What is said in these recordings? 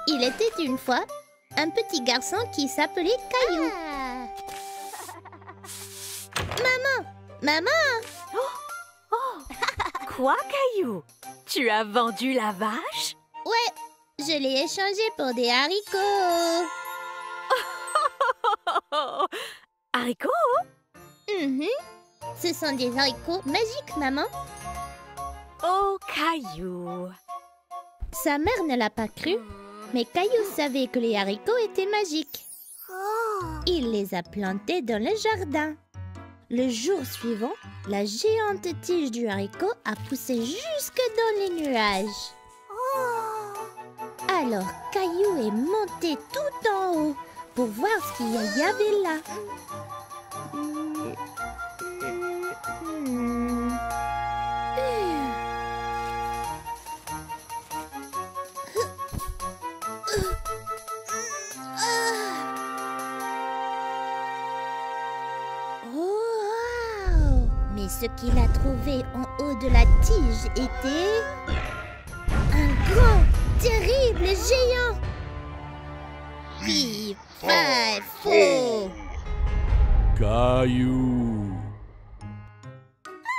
Il était une fois un petit garçon qui s'appelait Caillou. Maman! Maman! Quoi, Caillou? Tu as vendu la vache? Ouais, je l'ai échangé pour des haricots. Haricots? Mhm. Ce sont des haricots magiques, maman. Oh, Caillou. Sa mère ne l'a pas cru, mais Caillou savait que les haricots étaient magiques. Il les a plantés dans le jardin. Le jour suivant, la géante tige du haricot a poussé jusque dans les nuages. Alors Caillou est monté tout en haut pour voir ce qu'il y avait là. Wow! Mais ce qu'il a trouvé en haut de la tige était un grand, terrible géant. Fif, fa, fou. Caillou.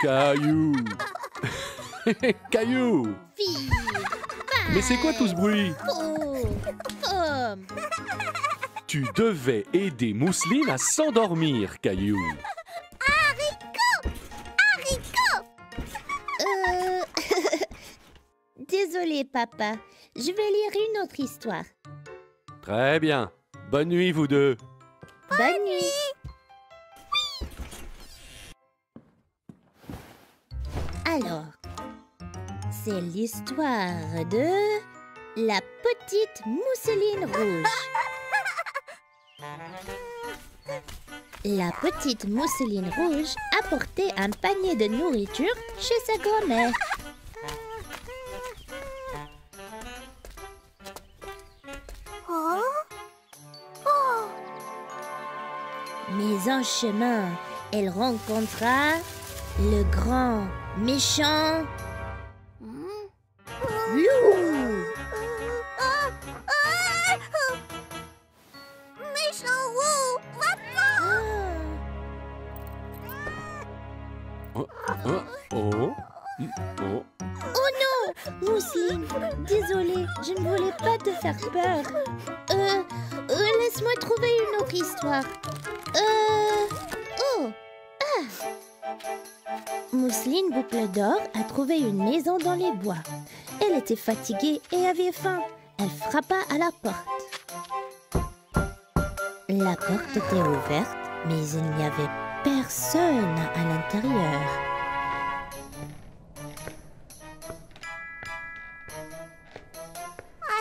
Caillou. Caillou. Fif, fa, Mais c'est quoi tout ce bruit? fou, pomme. Tu devais aider Mousseline à s'endormir, Caillou. Désolé, papa. Je vais lire une autre histoire. Très bien. Bonne nuit, vous deux. Bonne nuit. Alors, c'est l'histoire de la petite mousseline rouge. La petite mousseline rouge apportait un panier de nourriture chez sa grand-mère. Mais en chemin, elle rencontra le grand, méchant loup. Méchant loup, va-t'en! Oh. Oh. Oh. Oh. Oh non, Mousseline, désolée, je ne voulais pas te faire peur. Laisse-moi trouver une autre histoire. Oh, Mousseline Boucle d'Or a trouvé une maison dans les bois. Elle était fatiguée et avait faim. Elle frappa à la porte. La porte était ouverte, mais il n'y avait personne à l'intérieur.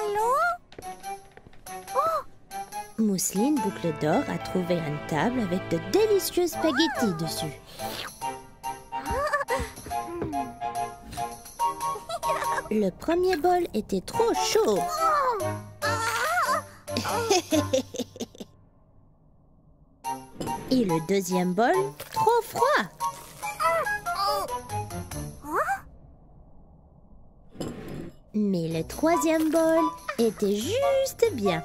Allô? Mousseline Boucle d'Or a trouvé une table avec de délicieux spaghettis dessus. Le premier bol était trop chaud. Et le deuxième bol, trop froid. Mais le troisième bol était juste bien.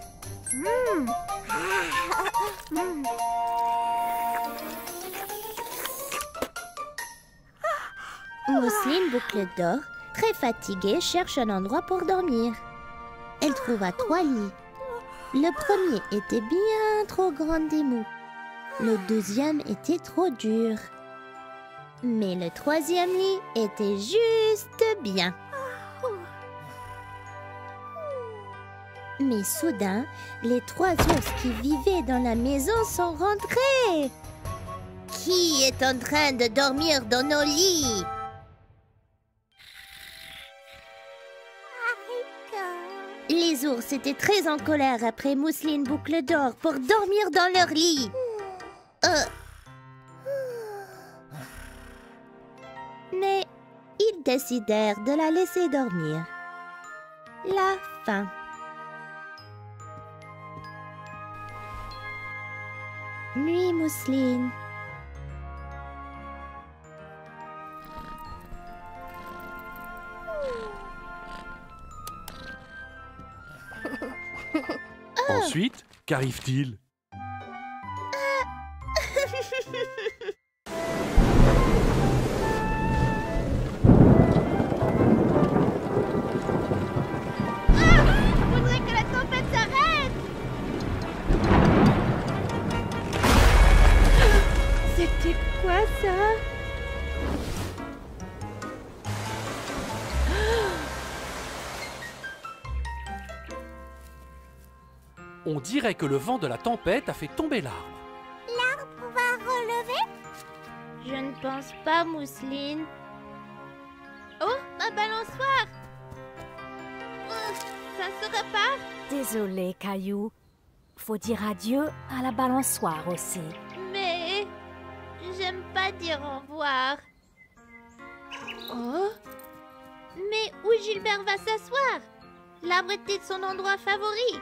Mousseline Boucle d'Or, très fatiguée, cherche un endroit pour dormir. Elle trouva 3 lits. Le premier était bien trop grand et mou. Le deuxième était trop dur. Mais le troisième lit était juste bien. Mais soudain, les 3 ours qui vivaient dans la maison sont rentrés. Qui est en train de dormir dans nos lits? Les ours étaient très en colère après Mousseline Boucle d'Or pour dormir dans leur lit. Mais ils décidèrent de la laisser dormir. La fin. Nuit Mousseline. Ensuite, qu'arrive-t-il? Faudrait que la tempête s'arrête. C'était quoi ça? On dirait que le vent de la tempête a fait tomber l'arbre. On va relever. Je ne pense pas, Mousseline. Oh, ma balançoire. Ça se repart. Désolé, Caillou. Faut dire adieu à la balançoire aussi. Mais j'aime pas dire au revoir. Oh. Mais où Gilbert va s'asseoir? L'arbre était son endroit favori.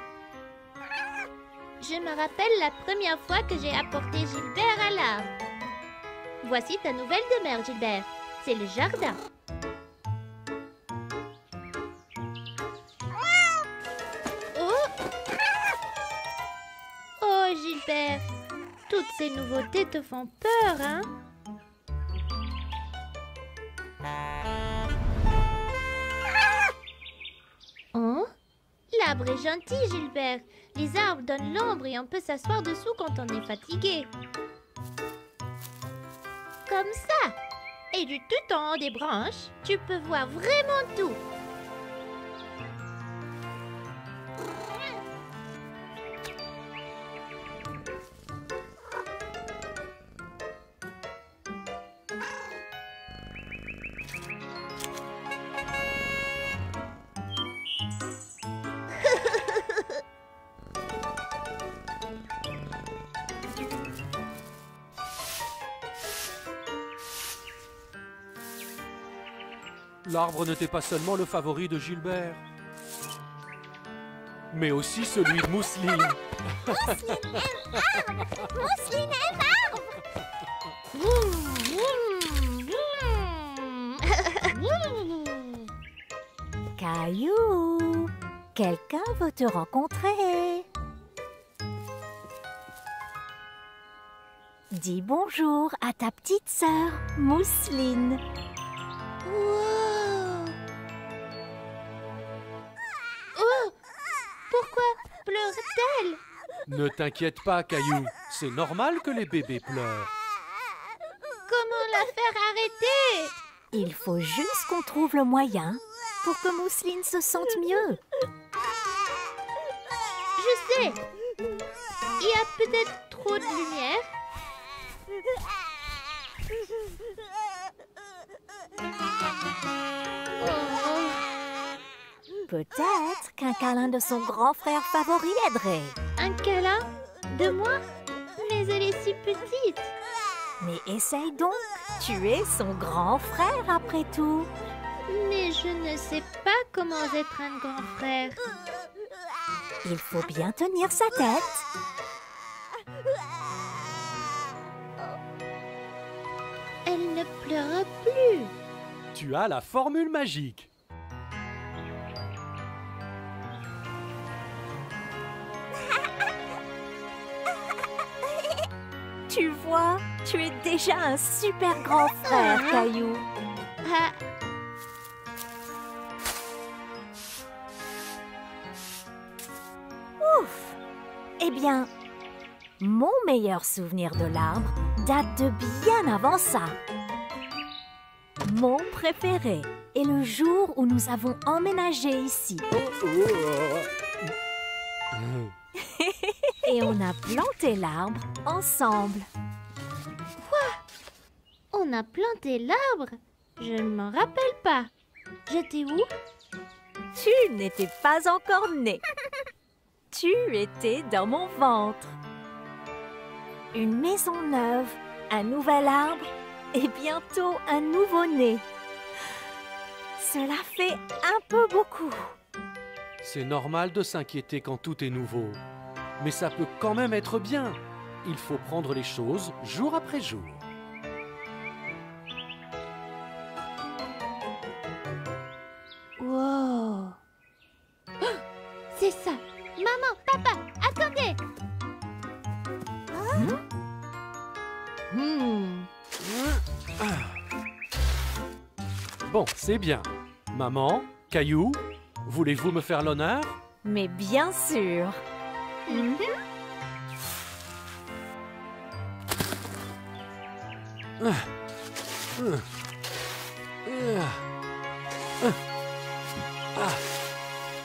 Je me rappelle la première fois que j'ai apporté Gilbert à l'arbre. Voici ta nouvelle demeure, Gilbert. C'est le jardin. Oh! Oh, Gilbert. Toutes ces nouveautés te font peur, hein? Oh? L'arbre est gentil, Gilbert. Les arbres donnent l'ombre et on peut s'asseoir dessous quand on est fatigué. Comme ça. Et du tout en haut des branches, tu peux voir vraiment tout. L'arbre n'était pas seulement le favori de Gilbert, mais aussi celui de Mousseline. Mousseline aime arbre. Caillou, quelqu'un veut te rencontrer. Dis bonjour à ta petite sœur, Mousseline. Wow. Oh! Pourquoi pleure-t-elle? Ne t'inquiète pas, Caillou, c'est normal que les bébés pleurent. Comment la faire arrêter? Il faut juste qu'on trouve le moyen pour que Mousseline se sente mieux. Je sais. Il y a peut-être trop de lumière. Oh. Peut-être qu'un câlin de son grand frère favori aiderait. Un câlin? De moi? Mais elle est si petite. Mais essaye donc, tu es son grand frère après tout. Mais je ne sais pas comment être un grand frère. Il faut bien tenir sa tête. Elle ne pleure plus. Tu as la formule magique. Tu vois, tu es déjà un super grand frère, Caillou. Ah, Ouf! Eh bien, mon meilleur souvenir de l'arbre date de bien avant ça. Mon préféré est le jour où nous avons emménagé ici. Et on a planté l'arbre ensemble. on a planté l'arbre? Je ne m'en rappelle pas. J'étais où? Tu n'étais pas encore né. Tu étais dans mon ventre. Une maison neuve, un nouvel arbre et bientôt un nouveau-né. Cela fait un peu beaucoup. C'est normal de s'inquiéter quand tout est nouveau. Mais ça peut quand même être bien. Il faut prendre les choses jour après jour. Wow! Oh, c'est ça! Maman, papa, Bon, c'est bien. Maman, Caillou, voulez-vous me faire l'honneur? Mais bien sûr.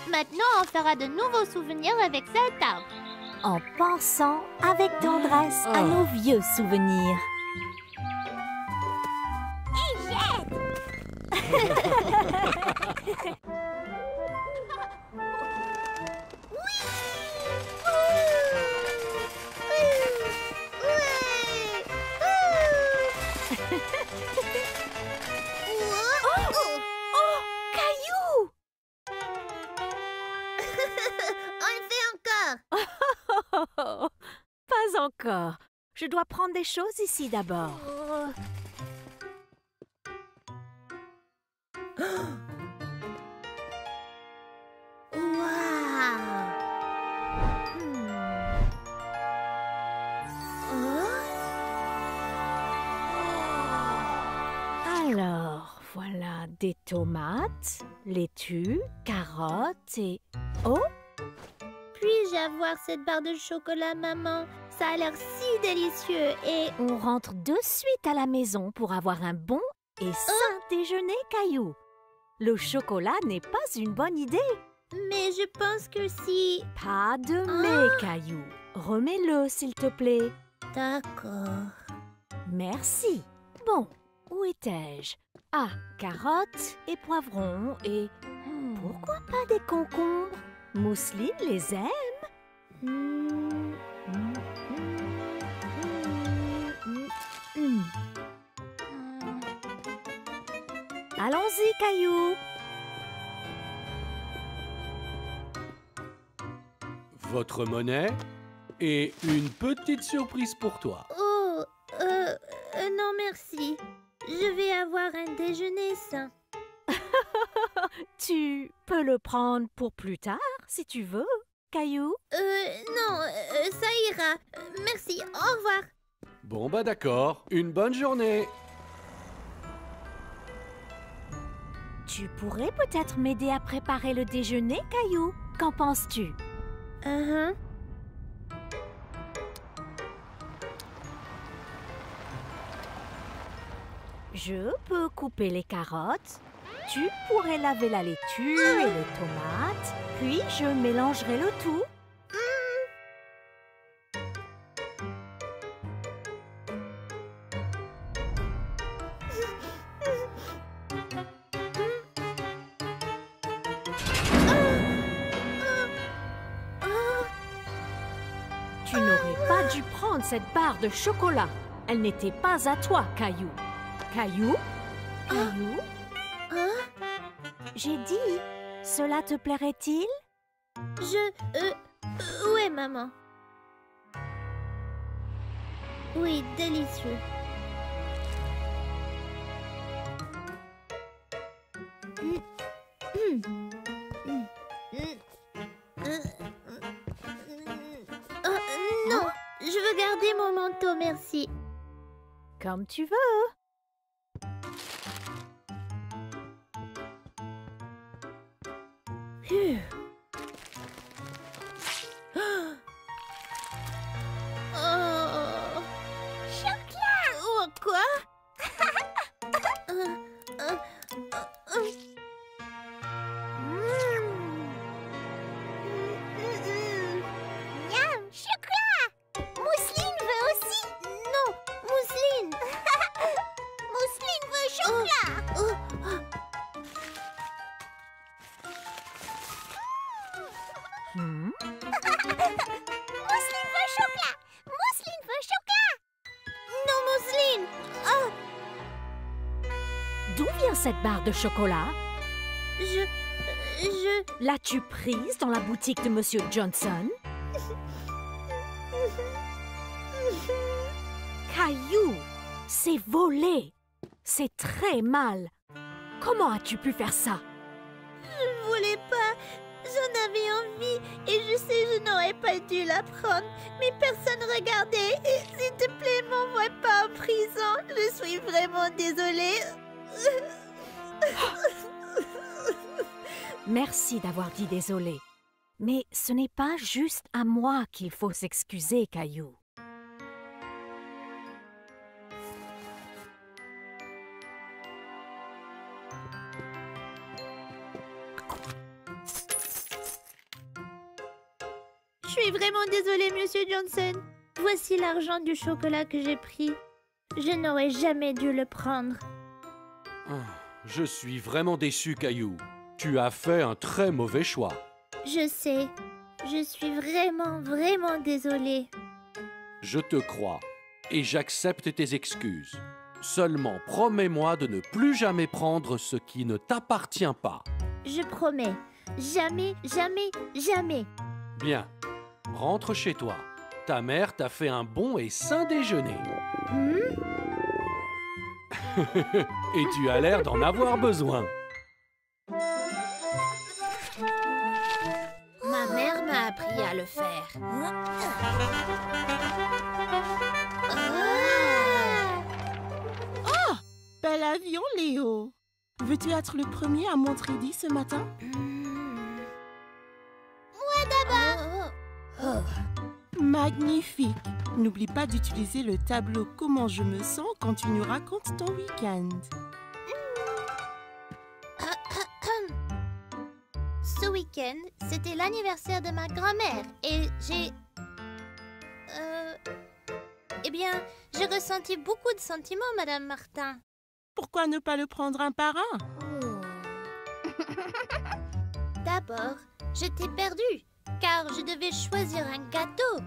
Maintenant, on fera de nouveaux souvenirs avec cet arbre. En pensant avec tendresse à nos vieux souvenirs. Caillou! On le fait encore. Pas encore. Je dois prendre des choses ici d'abord. Alors, voilà des tomates, laitue, carottes et... Oh! Puis-je avoir cette barre de chocolat, maman? Ça a l'air si délicieux et... On rentre de suite à la maison pour avoir un bon et sain déjeuner, Caillou. Le chocolat n'est pas une bonne idée. Mais je pense que si... Pas de mais, Caillou. Remets-le, s'il te plaît. D'accord. Merci. Bon, où étais-je? Ah, carottes et poivrons et... Pourquoi pas des concombres? Mousseline les aime? Allons-y, Caillou. Votre monnaie et une petite surprise pour toi. Oh, non merci. Je vais avoir un déjeuner sain. Tu peux le prendre pour plus tard, si tu veux, Caillou. Non, ça ira. Merci, au revoir. Bon bah d'accord, une bonne journée. Tu pourrais peut-être m'aider à préparer le déjeuner, Caillou. Qu'en penses-tu? Je peux couper les carottes. Tu pourrais laver la laitue et les tomates. Puis je mélangerai le tout. Tu n'aurais pas dû prendre cette barre de chocolat. Elle n'était pas à toi, Caillou. Caillou? Caillou? J'ai dit, cela te plairait-il? Ouais, maman. Oui, délicieux. Non, je veux garder mon manteau, merci. Comme tu veux. Chocolat! Oh, quoi? Miam, chocolat! Mousseline veut aussi. Non, Mousseline! Mousseline veut chocolat. Mousseline veut chocolat. Mousseline veut chocolat. Non, Mousseline! D'où vient cette barre de chocolat? Je... L'as-tu prise dans la boutique de Monsieur Johnson? Caillou, c'est volé. C'est très mal. Comment as-tu pu faire ça? Je ne voulais pas. J'en avais envie et je sais je n'aurais pas dû la prendre. Mais personne regardait. S'il te plaît, m'envoie pas en prison. Je suis vraiment désolée. Merci d'avoir dit désolé. Mais ce n'est pas juste à moi qu'il faut s'excuser, Caillou. Je suis vraiment désolée, Monsieur Johnson. Voici l'argent du chocolat que j'ai pris. Je n'aurais jamais dû le prendre. Je suis vraiment déçu, Caillou. Tu as fait un très mauvais choix. Je sais. Je suis vraiment désolée. Je te crois et j'accepte tes excuses. Seulement promets-moi de ne plus jamais prendre ce qui ne t'appartient pas. Je promets. Jamais. Bien, rentre chez toi. Ta mère t'a fait un bon et sain déjeuner. Et tu as l'air d'en avoir besoin. Ma mère m'a appris à le faire. Oh, bel avion, Léo. Veux-tu être le premier à Montrédy ce matin? Moi d'abord. Magnifique. N'oublie pas d'utiliser le tableau « Comment je me sens » quand tu nous racontes ton week-end. Ce week-end, c'était l'anniversaire de ma grand-mère et Eh bien, j'ai ressenti beaucoup de sentiments, Madame Martin. Pourquoi ne pas le prendre un par un? D'abord, j'étais perdue, car je devais choisir un gâteau.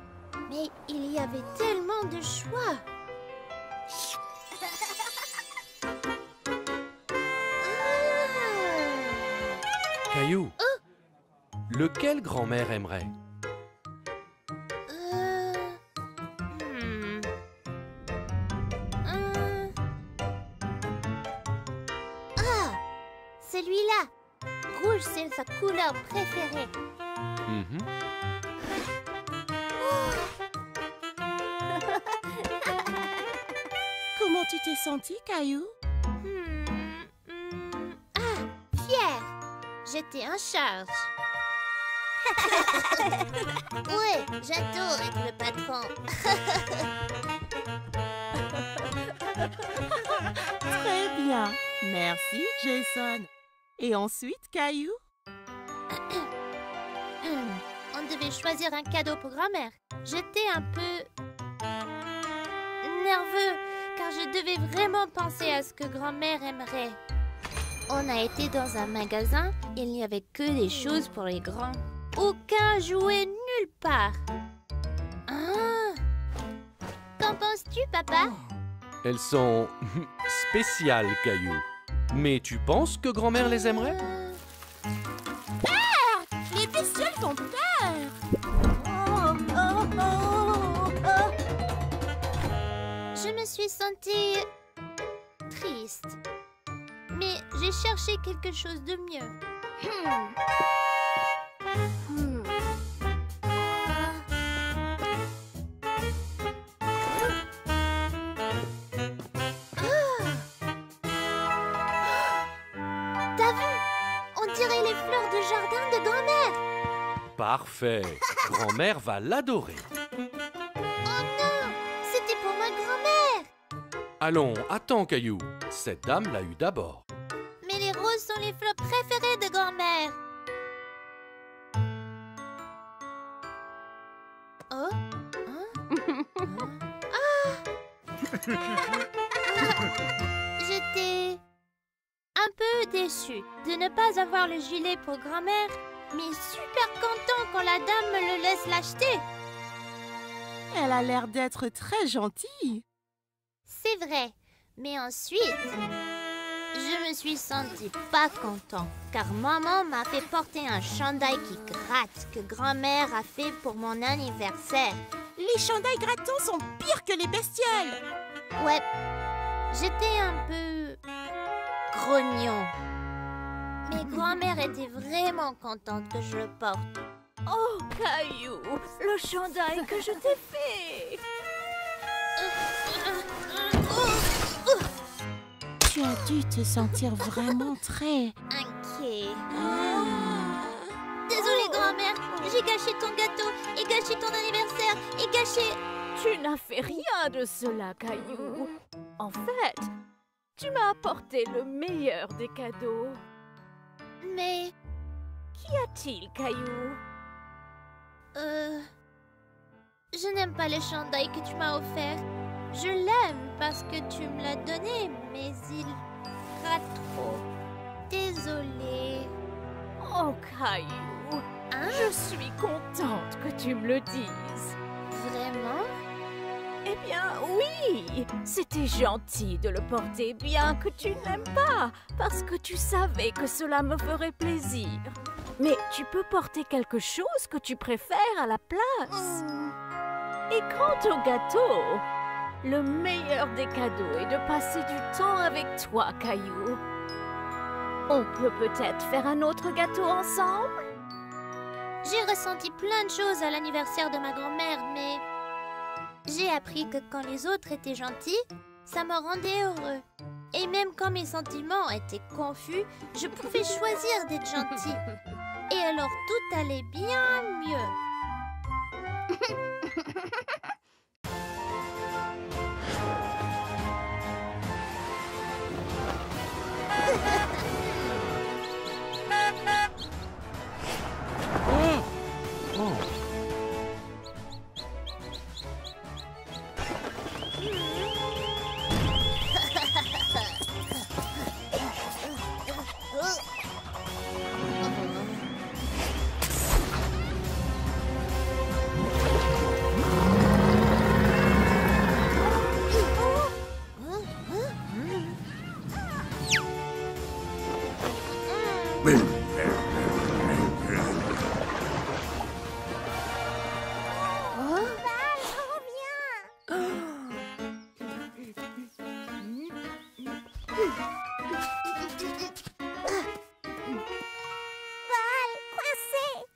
Mais il y avait tellement de choix. Caillou, lequel grand-mère aimerait? Celui-là. Rouge, c'est sa couleur préférée. Comment tu t'es sentie, Caillou? Fière. J'étais en charge. Ouais, j'adore être le patron. Très bien. Merci, Jason. Et ensuite, Caillou? On devait choisir un cadeau pour grand-mère. J'étais un peu nerveux, car je devais vraiment penser à ce que grand-mère aimerait. On a été dans un magasin, il n'y avait que des choses pour les grands. Aucun jouet nulle part. Qu'en penses-tu, papa? Elles sont spéciales, Caillou. Mais tu penses que grand-mère les aimerait? Les bestioles font peur! Je me suis sentie triste. Mais j'ai cherché quelque chose de mieux. T'as vu? On dirait les fleurs de jardin de grand-mère. Parfait. Grand-mère va l'adorer. Oh non! C'était pour ma grand-mère. Allons, attends, Caillou. Cette dame l'a eu d'abord. Mais les roses sont les fleurs préférées de grand-mère. Oh? J'étais un peu déçue de ne pas avoir le gilet pour grand-mère, mais super content quand la dame me le laisse l'acheter. Elle a l'air d'être très gentille. C'est vrai, mais ensuite, je me suis sentie pas content, car maman m'a fait porter un chandail qui gratte que grand-mère a fait pour mon anniversaire. Les chandails grattants sont pires que les bestioles. Ouais, j'étais un peu grognon. Mais grand-mère était vraiment contente que je le porte. Oh, Caillou, le chandail que je t'ai fait. Tu as dû te sentir vraiment très... Inquiet. Ah. Désolée, grand-mère. J'ai gâché ton gâteau et gâché ton anniversaire et gâché... Tu n'as fait rien de cela, Caillou. En fait, tu m'as apporté le meilleur des cadeaux. Mais... Qu'y a-t-il, Caillou? Je n'aime pas le chandail que tu m'as offert. Je l'aime parce que tu me l'as donné, mais il rate trop. Désolée. Oh, Caillou, Hein? je suis contente que tu me le dises. Vraiment? Eh bien, oui, c'était gentil de le porter, bien que tu ne l'aimes pas, parce que tu savais que cela me ferait plaisir. Mais tu peux porter quelque chose que tu préfères à la place. Et quant au gâteau, le meilleur des cadeaux est de passer du temps avec toi, Caillou. On peut peut-être faire un autre gâteau ensemble? J'ai ressenti plein de choses à l'anniversaire de ma grand-mère, mais... J'ai appris que quand les autres étaient gentils, ça me rendait heureux. Et même quand mes sentiments étaient confus, je pouvais choisir d'être gentil. Et alors tout allait bien mieux.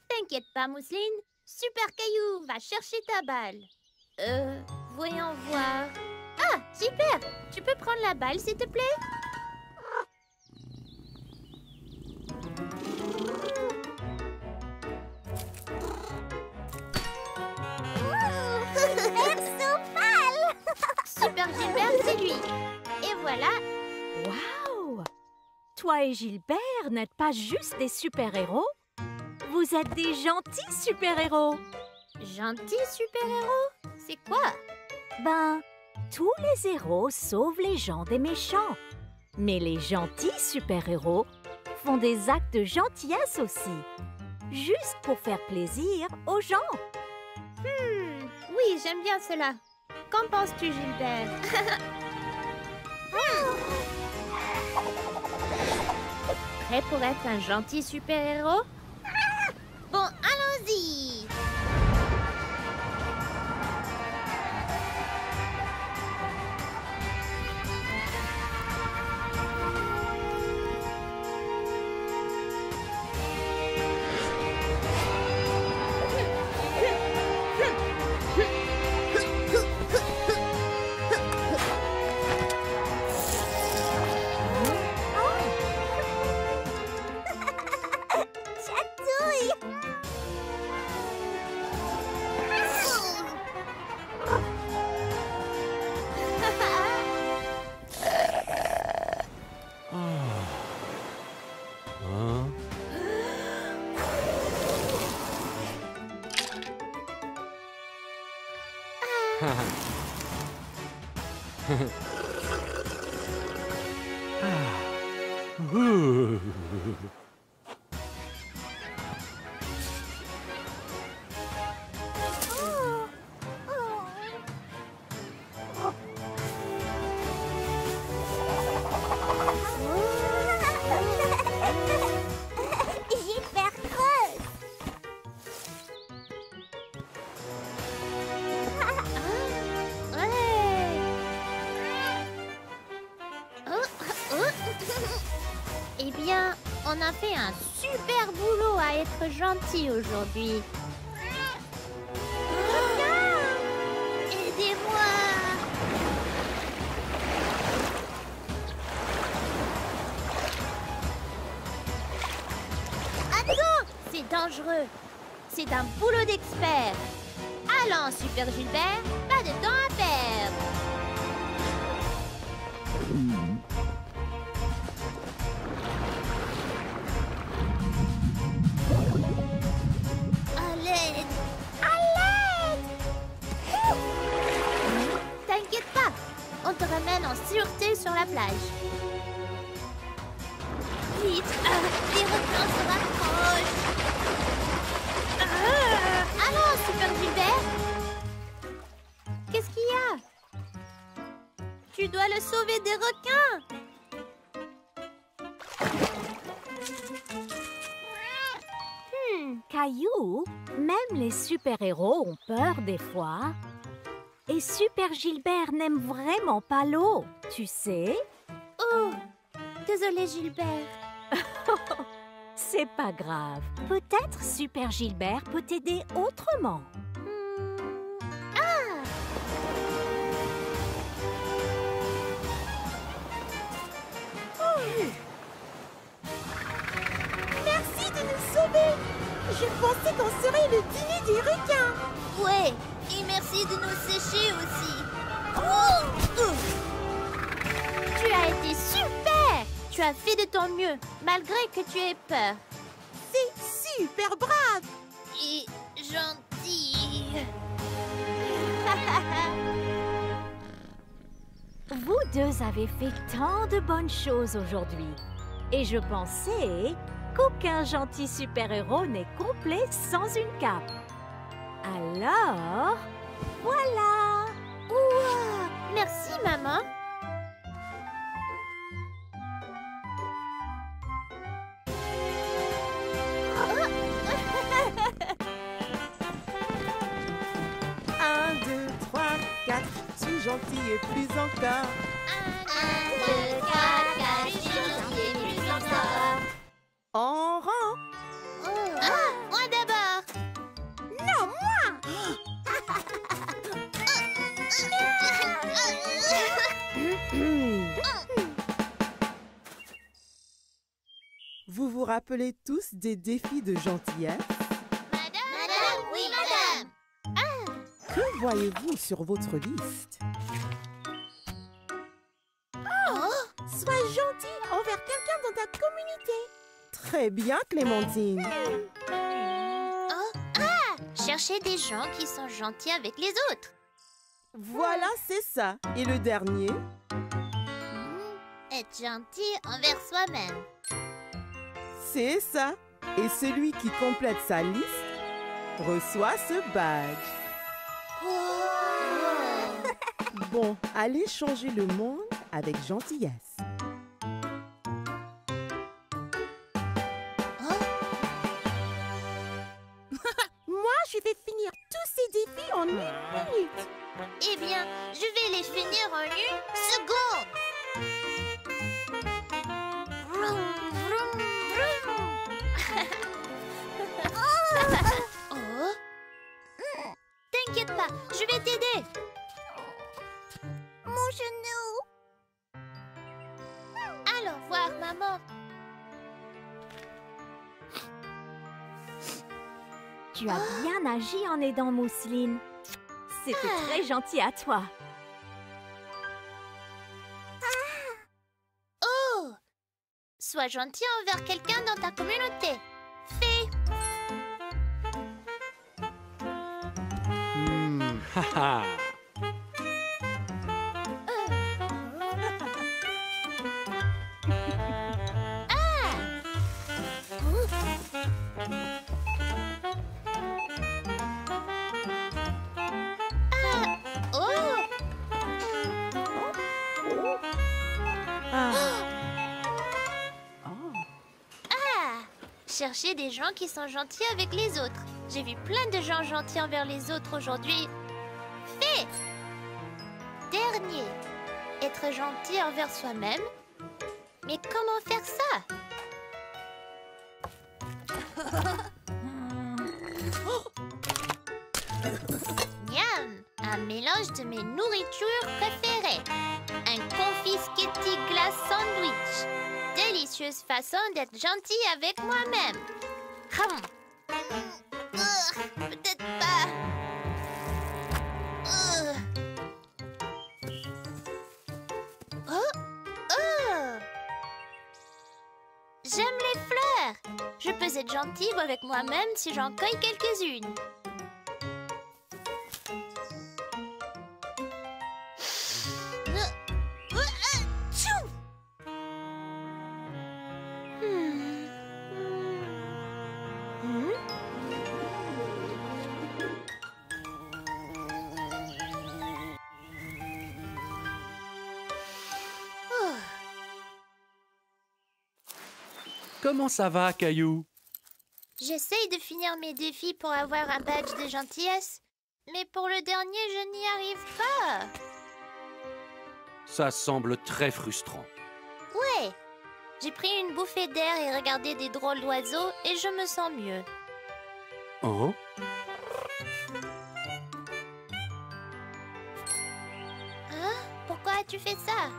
T'inquiète pas, Mousseline. Super Caillou va chercher ta balle. Voyons voir. Ah, super! Tu peux prendre la balle, s'il te plaît? Super Gilbert, c'est lui. Et voilà. Waouh! Toi et Gilbert n'êtes pas juste des super-héros? Vous êtes des gentils super-héros. Gentil super-héros? C'est quoi? Ben, tous les héros sauvent les gens des méchants. Mais les gentils super-héros font des actes de gentillesse aussi. Juste pour faire plaisir aux gens. Oui, j'aime bien cela. Qu'en penses-tu, Gilbert? Prêt pour être un gentil super-héros? Bon, allons-y! Hyper creuse. Eh bien, on a fait un super boulot à être gentil aujourd'hui. Aidez-moi! dangereux. C'est un boulot d'expert. Allons, Super Gilbert, pas de temps à perdre. À l'aide! À l'aide! T'inquiète pas, on te ramène en sûreté sur la plage. Vite, les requins se rapprochent. Allons, Super Gilbert. Qu'est-ce qu'il y a? Tu dois le sauver des requins. Caillou, même les super-héros ont peur des fois. Et Super Gilbert n'aime vraiment pas l'eau, tu sais? Oh, désolé Gilbert. C'est pas grave. Peut-être Super Gilbert peut t'aider autrement. Ah! Merci de nous sauver. Je pensais qu'on serait le dîner des requins. Ouais, et merci de nous sécher aussi. Oh! Tu as été super! Tu as fait de ton mieux, malgré que tu aies peur. C'est super brave. Et gentil. Vous deux avez fait tant de bonnes choses aujourd'hui. Et je pensais qu'aucun gentil super-héros n'est complet sans une cape. Alors, voilà! Ouah! Merci, maman. Un, deux, trois, quatre. Je suis gentil et plus encore. 1, 2, 4, gentil et plus encore. En rang. Ah, moi d'abord. Non, moi. Vous vous rappelez tous des défis de gentillesse? Madame, oui, madame. Que voyez-vous sur votre liste? Sois gentil envers quelqu'un dans ta communauté. Très bien, Clémentine. Oh, ah, chercher des gens qui sont gentils avec les autres. Voilà, c'est ça. Et le dernier? Être gentil envers soi-même. C'est ça. Et celui qui complète sa liste reçoit ce badge. Bon, allez changer le monde avec gentillesse. Moi, je vais finir tous ces défis en 1 minute. Eh bien, je vais les finir en 1 seconde. Vroom, vroom, vroom. Oh. T'inquiète pas, je vais t'aider. Mon genou. Allons voir maman. Tu as bien agi en aidant Mousseline. C'était très gentil à toi. Oh! Sois gentil envers quelqu'un dans ta communauté. Fais. Haha. Oh! Chercher des gens qui sont gentils avec les autres. J'ai vu plein de gens gentils envers les autres aujourd'hui. Fait! Dernier. Être gentil envers soi-même. Mais comment faire ça? Miam! Un mélange de mes nourritures préférées. Un confisquetti glace sandwich. Délicieuse façon d'être gentil avec moi-même. peux être gentille avec moi-même si j'en cueille quelques-unes. Comment ça va, Caillou? J'essaye de finir mes défis pour avoir un badge de gentillesse, mais pour le dernier, je n'y arrive pas. Ça semble très frustrant. Ouais, j'ai pris une bouffée d'air et regardé des drôles d'oiseaux et je me sens mieux. Oh? Hein? Pourquoi as-tu fait ça?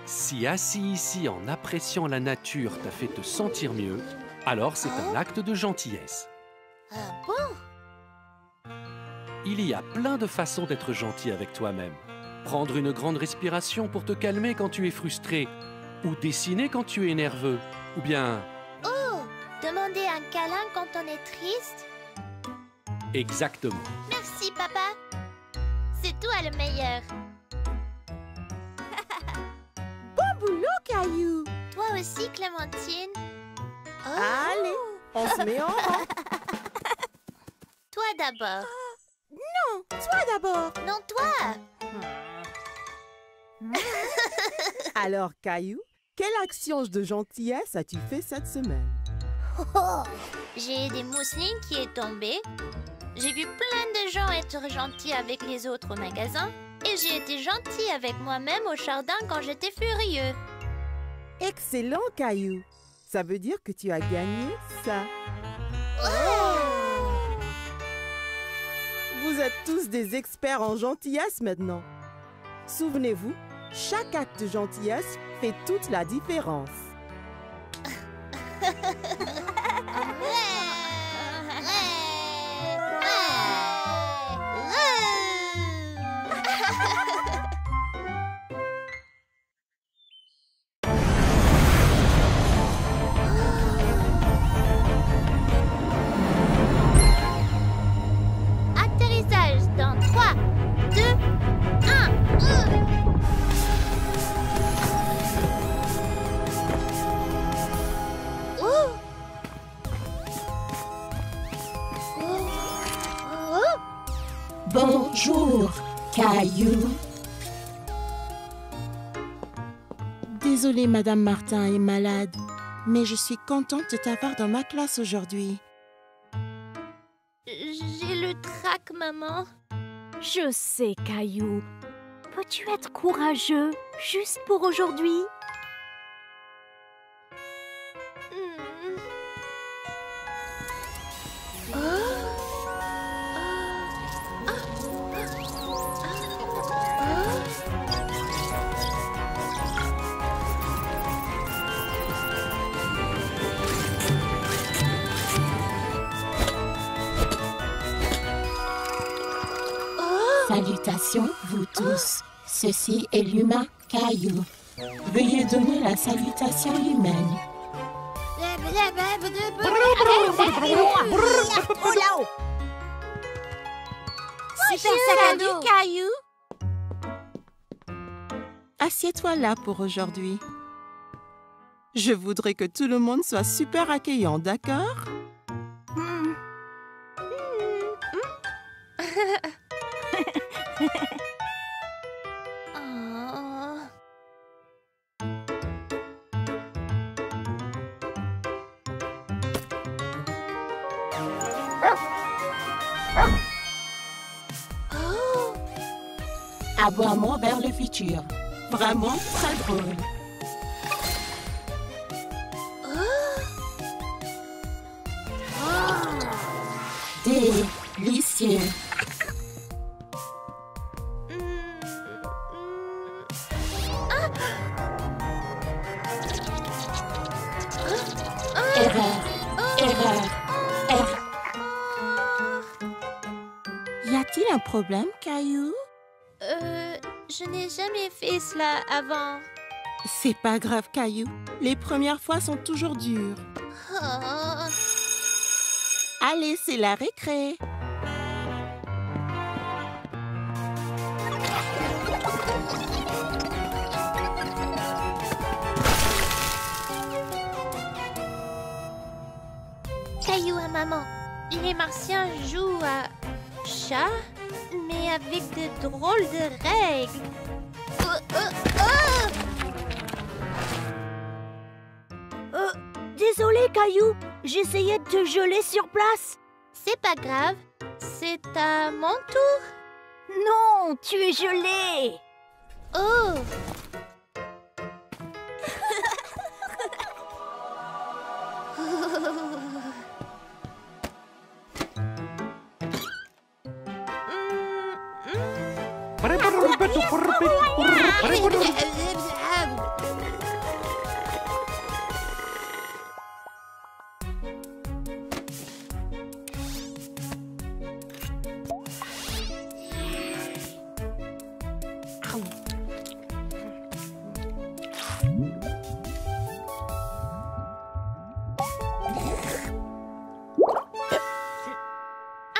Si assis ici en appréciant la nature t'a fait te sentir mieux, alors c'est un acte de gentillesse. Ah bon? Il y a plein de façons d'être gentil avec toi-même. Prendre une grande respiration pour te calmer quand tu es frustré, ou dessiner quand tu es nerveux, ou bien... Oh! Demander un câlin quand on est triste? Exactement. Merci, papa. C'est toi le meilleur. Bon boulot, Caillou. Toi aussi, Clémentine. Oh. Allez, on se met en rang. Toi d'abord. Non, toi d'abord. Non, toi. Alors, Caillou, quelle action de gentillesse as-tu fait cette semaine? J'ai des mousselines qui est tombée. J'ai vu plein de gens être gentils avec les autres au magasin. Et j'ai été gentille avec moi-même au jardin quand j'étais furieux. Excellent, Caillou. Ça veut dire que tu as gagné ça. Vous êtes tous des experts en gentillesse maintenant. Souvenez-vous, chaque acte de gentillesse fait toute la différence. Atterrissage dans 3, 2, 1. Bonjour, Caillou. Désolée, Madame Martin est malade, mais je suis contente de t'avoir dans ma classe aujourd'hui. J'ai le trac, maman. Je sais, Caillou. Peux-tu être courageux, juste pour aujourd'hui? Salutations, vous tous. Ceci est l'humain Caillou. Veuillez donner la salutation humaine. Salut, Caillou. Assieds-toi là pour aujourd'hui. Je voudrais que tout le monde soit super accueillant, d'accord? Aboiement vers le futur. Vraiment très drôle. Délicieux. Erreur. Y a-t-il un problème, Caillou? Je n'ai jamais fait cela avant. C'est pas grave, Caillou. Les premières fois sont toujours dures. Oh. Allez, c'est la récré. Caillou à maman. Les Martiens jouent à chat, mais avec de drôles de règles. Désolé, Caillou. J'essayais de te geler sur place. C'est pas grave. C'est à mon tour. Non, tu es gelé. Oh.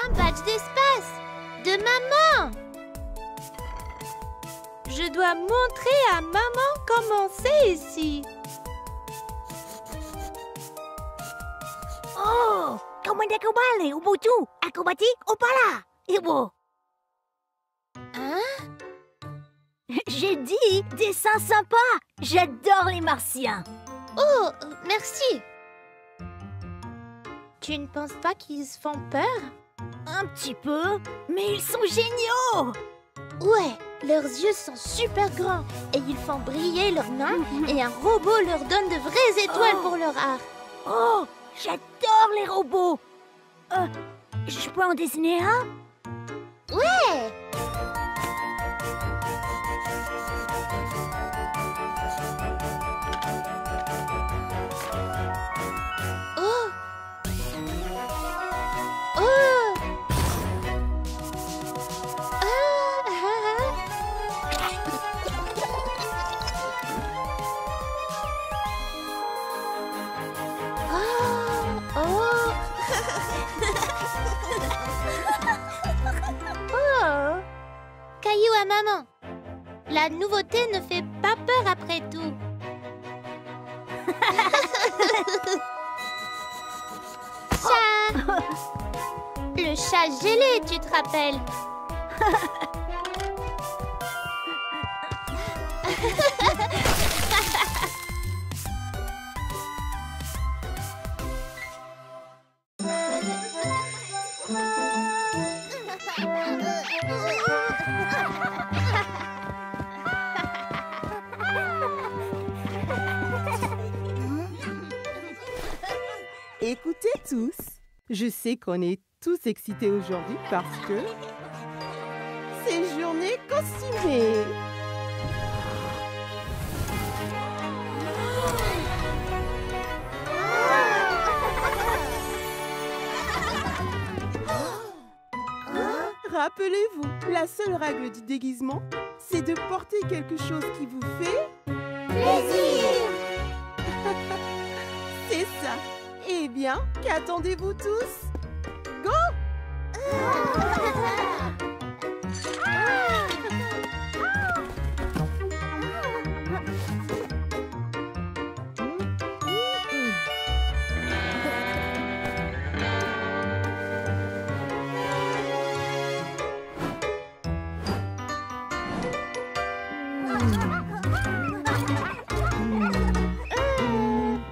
Un badge d'espace de maman. Je dois montrer à maman comment c'est ici. Oh, kau mendakubali ubutu. Akubati opala. Ibu. Hein? J'ai dit dessin sympa. J'adore les Martiens. Oh, merci. Tu ne penses pas qu'ils se font peur? Un petit peu, mais ils sont géniaux. Ouais, leurs yeux sont super grands et ils font briller leurs mains et un robot leur donne de vraies étoiles pour leur art. Oh, j'adore les robots. Je peux en dessiner un? Ouais! Oh! Oh! Oh! Caillou à maman. La nouveauté ne fait pas peur après tout. Chat! Le chat gelé, tu te rappelles? Écoutez tous, je sais qu'on est tous excités aujourd'hui parce que c'est journée costumée. Rappelez-vous, la seule règle du déguisement, c'est de porter quelque chose qui vous fait Plaisir! C'est ça. Eh bien, qu'attendez-vous tous? Go!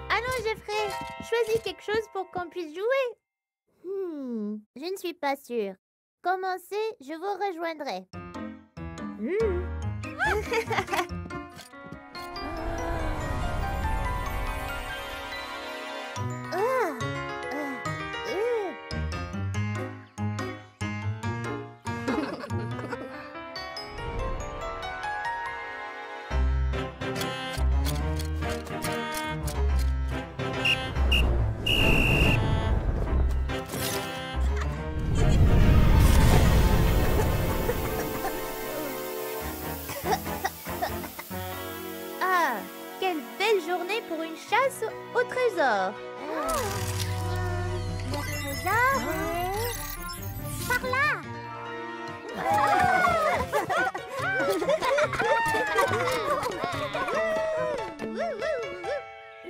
Allons, Jeffrey, choisis quelque chose pour qu'on puisse jouer. Je ne suis pas sûre. Commencez, je vous rejoindrai.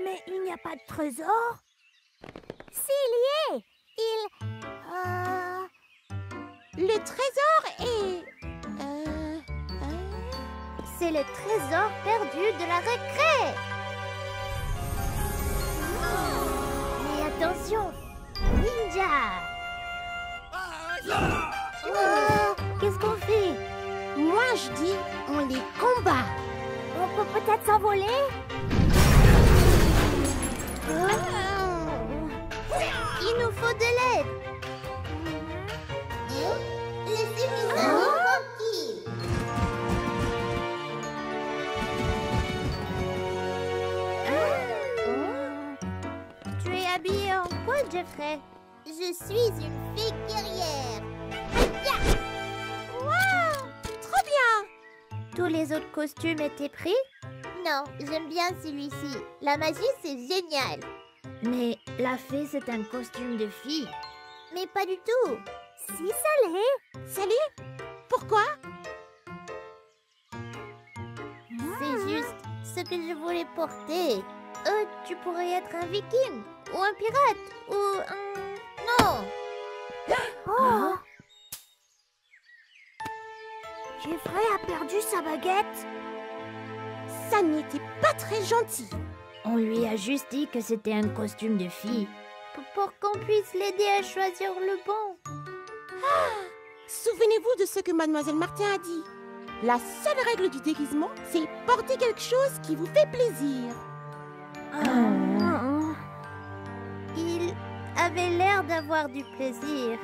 Mais il n'y a pas de trésor. S'il y est, Le trésor est... C'est le trésor perdu de la récré. Mais attention, ninja. Qu'est-ce qu'on fait? Moi, je dis, on les combat. on peut peut-être s'envoler. Il nous faut de l'aide. Laissez mes amis tranquilles. Tu es habillée en quoi, Jeffrey? Je suis une fée guerrière. Wow, trop bien. Tous les autres costumes étaient pris? Non, j'aime bien celui-ci. La magie, c'est génial. Mais la fée, c'est un costume de fille. Mais pas du tout. Si, ça l'est. Salut. Pourquoi? C'est juste ce que je voulais porter. Tu pourrais être un viking, ou un pirate, ou un... Non. Oh. Jeffrey a perdu sa baguette. Ça n'était pas très gentil. On lui a juste dit que c'était un costume de fille. Pour qu'on puisse l'aider à choisir le bon. Souvenez-vous de ce que Mademoiselle Martin a dit. La seule règle du déguisement, c'est porter quelque chose qui vous fait plaisir. Il avait l'air d'avoir du plaisir.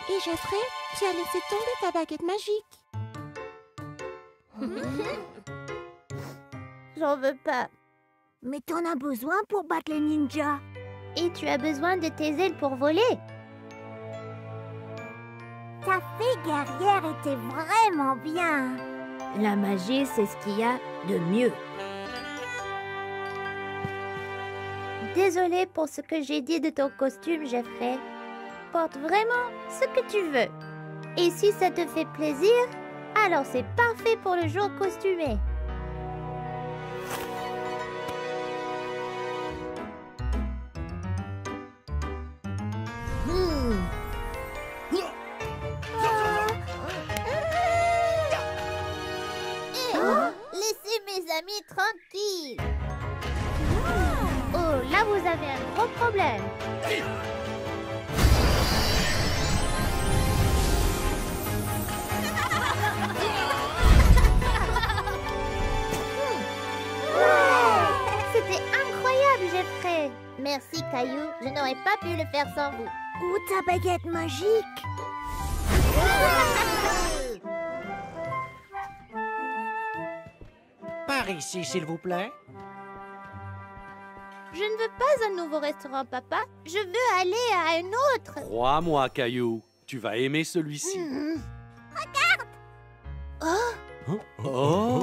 Et Jeffrey, tu as laissé tomber ta baguette magique. J'en veux pas. Mais t'en as besoin pour battre les ninjas. Et tu as besoin de tes ailes pour voler. Ta fée guerrière était vraiment bien. La magie, c'est ce qu'il y a de mieux. Désolée pour ce que j'ai dit de ton costume, Jeffrey. Porte vraiment ce que tu veux. Et si ça te fait plaisir, alors c'est parfait pour le jour costumé. Laissez mes amis tranquilles. Oh, là vous avez un gros problème. C'était incroyable, Jeffrey. Merci, Caillou. Je n'aurais pas pu le faire sans vous. Où ta baguette magique? Par ici, s'il vous plaît. Je ne veux pas un nouveau restaurant, papa. Je veux aller à un autre. Crois-moi, Caillou, tu vas aimer celui-ci. Regarde. Oh. Oh!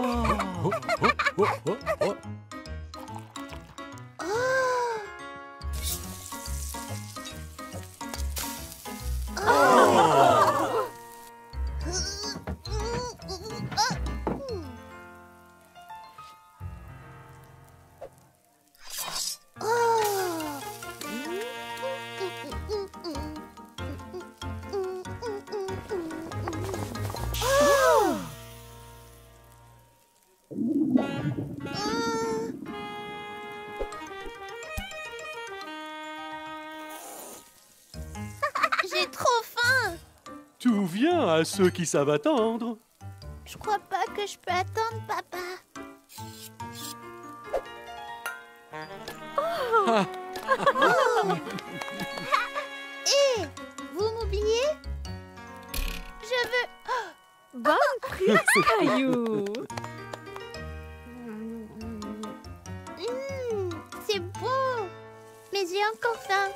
J'ai trop faim. Tout vient à ceux qui savent attendre. Je crois pas que je peux attendre, papa. Hé, vous m'oubliez? Je veux... Bonne prise, Caillou. C'est bon. Mais j'ai encore faim.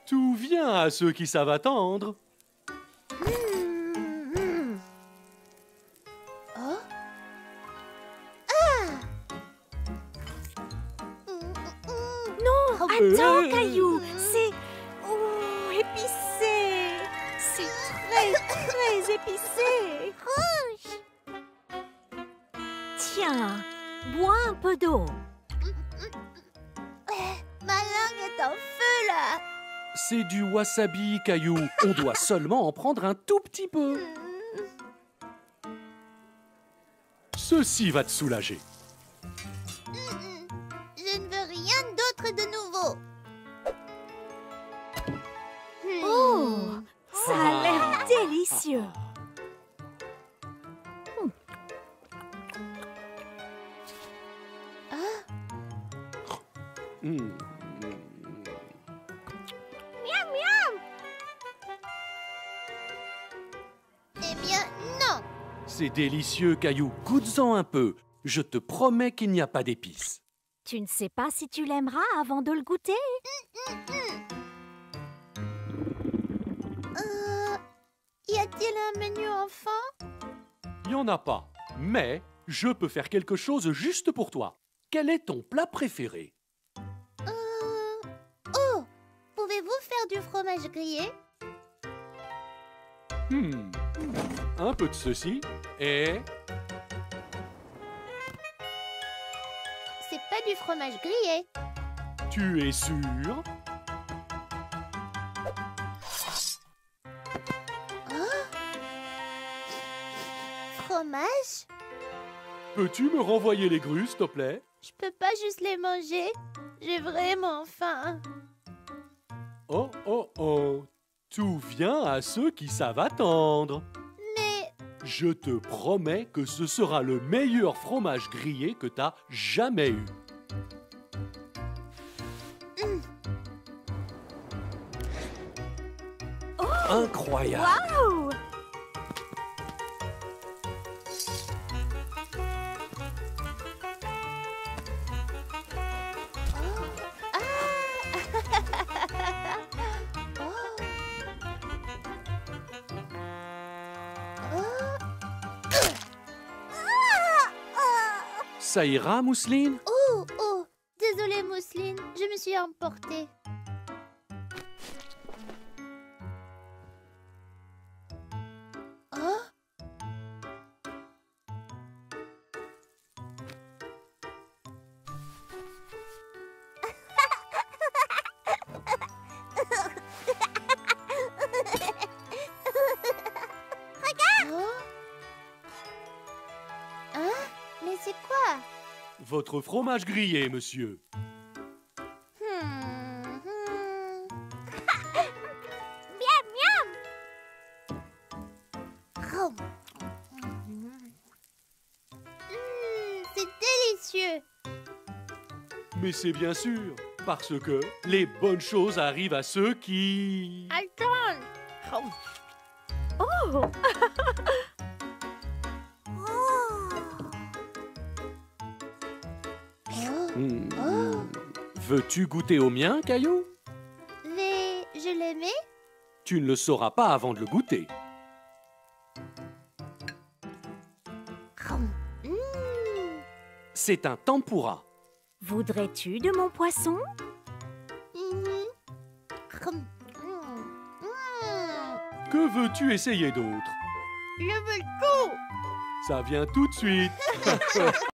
Tout vient à ceux qui savent attendre. Oh. Non, attends, Caillou. C'est épicé. C'est plus épicé. Tiens, bois un peu d'eau. Ma langue est en feu, là. C'est du wasabi, Caillou. On doit seulement en prendre un tout petit peu. Ceci va te soulager. Je ne veux rien d'autre de nouveau. Oh, ça a l'air délicieux. Hmm. Eh bien, non. C'est délicieux, Caillou. Goûte-en un peu. Je te promets qu'il n'y a pas d'épices. Tu ne sais pas si tu l'aimeras avant de le goûter? Y a-t-il un menu enfant? Il n'y en a pas. Mais je peux faire quelque chose juste pour toi. Quel est ton plat préféré? Oh, pouvez-vous faire du fromage grillé? Un peu de ceci et... C'est pas du fromage grillé. Tu es sûr? Fromage? Peux-tu me renvoyer les grues, s'il te plaît? Je peux pas juste les manger. J'ai vraiment faim. Oh, oh, oh. Tout vient à ceux qui savent attendre. Mais Je te promets que ce sera le meilleur fromage grillé que t'as jamais eu. Incroyable! Waouh! Ça ira, Mousseline? Oh, désolée Mousseline, je me suis emportée. Oh, oh. Hein? Mais c'est quoi? Votre fromage grillé, monsieur. Miam, miam. Oh. C'est délicieux. Mais c'est bien sûr, parce que les bonnes choses arrivent à ceux qui... Attends. Oh! Veux-tu goûter au mien, Caillou? Mais je l'aimais. Tu ne le sauras pas avant de le goûter. C'est un tempura. Voudrais-tu de mon poisson? Que veux-tu essayer d'autre? Je veux tout. Ça vient tout de suite.